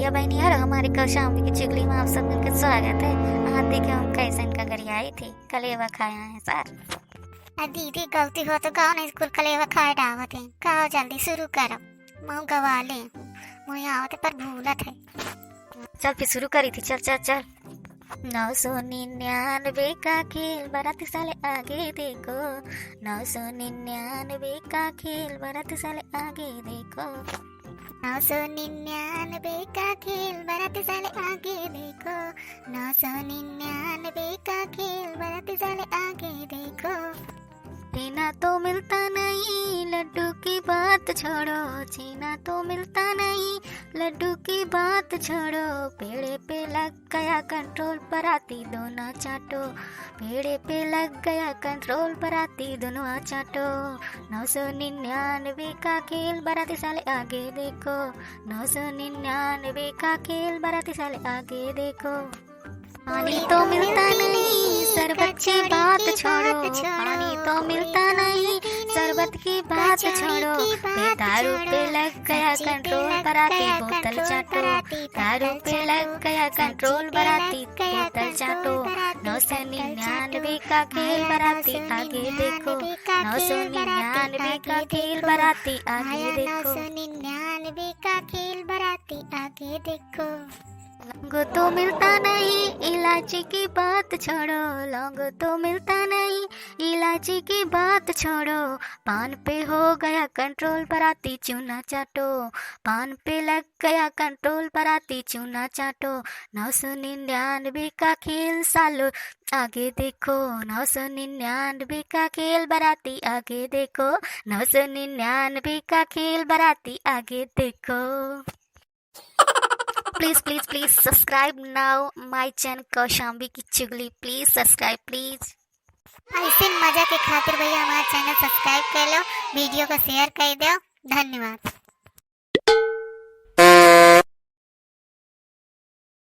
भैया बहनी यार, हमारे कौशाम्बी की चुगली में आप सब मिलकर स्वागत है। हाँ देखिए हम कैसे इनका घर आई थी, कलेवा खाया है सर। दीदी गलती हो तो गाँव नहीं स्कूल कलेवा खाए डावत है। कहो जल्दी शुरू करो, मुँह गवा ले। मुँह आवते पर भूलत है। चल फिर शुरू करी थी, चल चल चल। 999 का खेल बाराती साले आगे देखो, 999 का खेल बाराती साले आगे देखो, 999 का खेल बाराती साले आगे देखो, 999 का खेल बाराती साले आगे देखो। छीना तो मिलता नहीं लड्डू की बात छोड़ो, छीना तो मिलता नहीं लड्डू की बात छोड़ो, पेड़े पे लग गया कंट्रोल बराती दोनों चाटो, पेड़े पे लग गया कंट्रोल बराती दोनों चाटो। 999 का खेल बाराती साले आगे देखो, 999 का खेल बाराती साले आगे देखो। पानी तो मिलता नहीं शरबत की बात छोड़ो, पानी तो मिलता नहीं शरबत की बात छोड़ो, दारू पे लग गया कंट्रोल बराती बोतल चाटो, दारू पे लग गया कंट्रोल बराती बोतल चाटो। 999 का खेल बराती आगे देखो, 999 का खेल बराती आगे देखो, 999 का खेल बराती आगे देखो। लौंग तो मिलता नहीं इलायची की बात छोड़ो, लौंग तो मिलता नहीं इलायची की बात छोड़ो, पान पे हो गया कंट्रोल बराती चूना चाटो, पान पे लग गया कंट्रोल बराती चूना चाटो। 999 का खेल सालो आगे देखो, 999 का खेल बराती आगे देखो, 999 का खेल बराती आगे देखो। Please subscribe now my channel Kaushambi की चुगली। Please subscribe please. ऐसे मजा के खातिर भैया हमारा चैनल सब्सक्राइब कर लो, वीडियो को शेयर कर दो। धन्यवाद।